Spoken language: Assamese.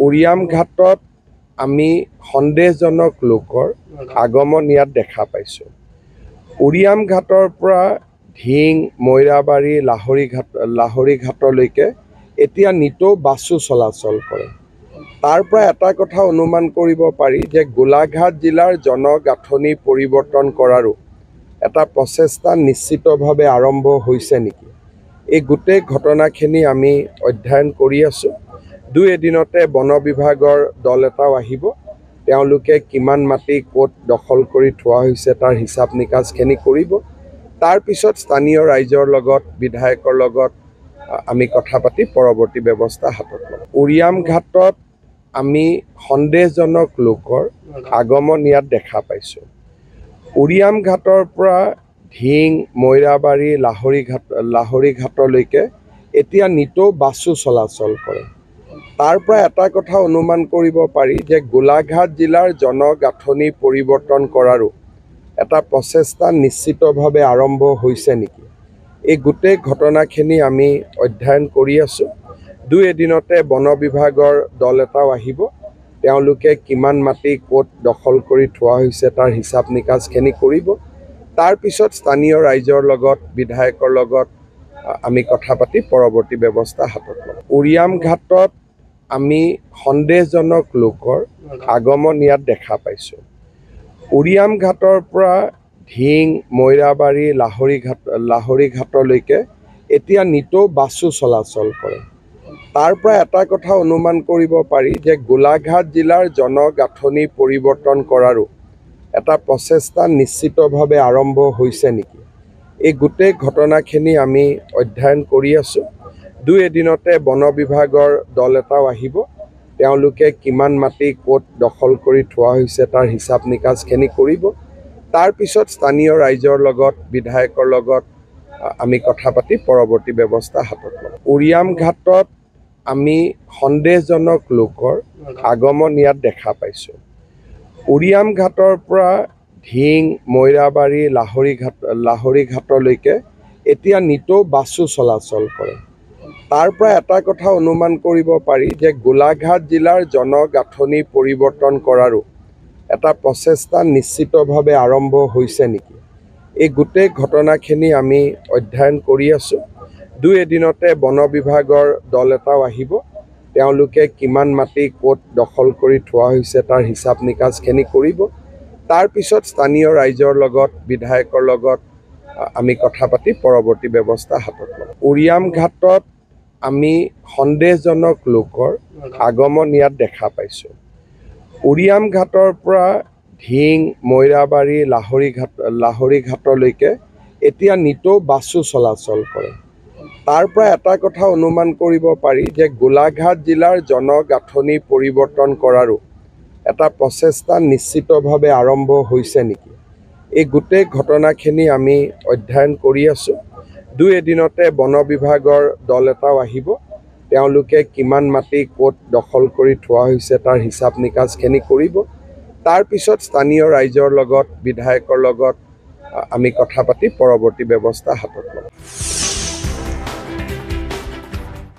উৰিয়াম ঘাটত আমি সন্দেহজনক লোকৰ আগমন ইয়াত দেখা পাইছোঁ। উৰিয়াম ঘাটৰ পৰা ঢিং, মৈৰাবাৰী, লাহৰী ঘাটলৈকে এতিয়া নিতৌ বাছো চলাচল কৰে। তাৰ পৰা এটা কথা অনুমান কৰিব পাৰি যে গোলাঘাট জিলাৰ জনগাঁথনি পৰিৱৰ্তন কৰাৰো এটা প্ৰচেষ্টা নিশ্চিতভাৱে আৰম্ভ হৈছে নেকি। এই গোটেই ঘটনাখিনি আমি অধ্যয়ন কৰি আছোঁ। দুই এদিনতে বন বিভাগৰ দল এটাও আহিব। তেওঁলোকে কিমান মাটি ক'ত দখল কৰি থোৱা হৈছে তাৰ হিচাপ নিকাচখিনি কৰিব। তাৰ পিছত স্থানীয় ৰাইজৰ লগত, বিধায়কৰ লগত আমি কথা পাতি পৰৱৰ্তী ব্যৱস্থা হাতত ল'ম। উৰিয়াম ঘাটত আমি সন্দেহজনক লোকৰ আগমন ইয়াত দেখা পাইছোঁ। উৰিয়াম ঘাটৰ পৰা ঢিং, মৈৰাবাৰী, লাহৰী ঘাটলৈকে এতিয়া নিতৌ বাছো চলাচল কৰে। তাৰ পৰা এটা কথা অনুমান কৰিব পাৰি যে গোলাঘাট জিলাৰ জনগাঁথনি পৰিৱৰ্তন কৰাৰো এটা প্ৰচেষ্টা নিশ্চিতভাৱে আৰম্ভ হৈছে নেকি। এই গোটেই ঘটনাখিনি আমি অধ্যয়ন কৰি আছোঁ। দুই এদিনতে বন বিভাগৰ দল এটাও আহিব। তেওঁলোকে কিমান মাটি ক'ত দখল কৰি থোৱা হৈছে তাৰ হিচাপ নিকাচখিনি কৰিব। তাৰ পিছত স্থানীয় ৰাইজৰ লগত, বিধায়কৰ লগত আমি কথা পাতি পৰৱৰ্তী ব্যৱস্থা হাতত ল'ম। উৰিয়াম ঘাটত আমি সন্দেহজনক লোকৰ আগমন ইয়াত দেখা পাইছোঁ। উৰিয়াম ঘাটৰ পৰা ঢিং, মৈৰাবাৰী, লাহৰী ঘাটলৈকে এতিয়া নিতৌ বাছো চলাচল কৰে। তাৰ পৰা এটা কথা অনুমান কৰিব পাৰি যে গোলাঘাট জিলাৰ জনগাঁথনি পৰিৱৰ্তন কৰাৰো এটা প্ৰচেষ্টা নিশ্চিতভাৱে আৰম্ভ হৈছে নেকি। এই গোটেই ঘটনাখিনি আমি অধ্যয়ন কৰি আছোঁ। দুই এদিনতে বন বিভাগৰ দল এটাও আহিব। তেওঁলোকে কিমান মাটি ক'ত দখল কৰি থোৱা হৈছে তাৰ হিচাপ নিকাচখিনি কৰিব। তাৰ পিছত স্থানীয় ৰাইজৰ লগত, বিধায়কৰ লগত আমি কথা পাতি পৰৱৰ্তী ব্যৱস্থা হাতত ল'ম। উৰিয়াম ঘাটত আমি সন্দেহজনক লোকৰ আগমন ইয়াত দেখা পাইছোঁ। উৰিয়াম ঘাটৰ পৰা ঢিং, মৈৰাবাৰী, লাহৰী ঘাটলৈকে এতিয়া নিতৌ বাছো চলাচল কৰে। তাৰ পৰা এটা কথা অনুমান কৰিব পাৰি যে গোলাঘাট জিলাৰ জনগাঁথনি পৰিৱৰ্তন কৰাৰো এটা প্ৰচেষ্টা নিশ্চিতভাৱে আৰম্ভ হৈছে নেকি। এই গোটেই ঘটনাখিনি আমি অধ্যয়ন কৰি আছোঁ। দুই এদিনতে বন বিভাগৰ দল এটাও আহিব। তেওঁলোকে কিমান মাটি ক'ত দখল কৰি থোৱা হৈছে তাৰ হিচাপ নিকাচখিনি কৰিব। তাৰ পিছত স্থানীয় ৰাইজৰ লগত, বিধায়কৰ লগত আমি কথা পাতি পৰৱৰ্তী ব্যৱস্থা হাতত ল'ম। উৰিয়াম ঘাটত আমি সন্দেহজনক লোকৰ আগমন ইয়াত দেখা পাইছোঁ। উৰিয়াম ঘাটৰ পৰা ঢিং, মৈৰাবাৰী, লাহৰী ঘাটলৈকে এতিয়া নিতৌ বাছো চলাচল কৰে। তাৰ পৰা এটা কথা অনুমান কৰিব পাৰি যে গোলাঘাট জিলাৰ জনগাঁথনি পৰিৱৰ্তন কৰাৰো এটা প্ৰচেষ্টা নিশ্চিতভাৱে আৰম্ভ হৈছে নেকি। এই গোটেই ঘটনাখিনি আমি অধ্যয়ন কৰি আছোঁ। দুই এদিনতে বন বিভাগৰ দল এটাও আহিব। তেওঁলোকে কিমান মাটি ক'ত দখল কৰি থোৱা হৈছে তাৰ হিচাপ নিকাচখিনি কৰিব। তাৰ পিছত স্থানীয় ৰাইজৰ লগত, বিধায়কৰ লগত আমি কথা পাতি পৰৱৰ্তী ব্যৱস্থা হাতত ল'ম।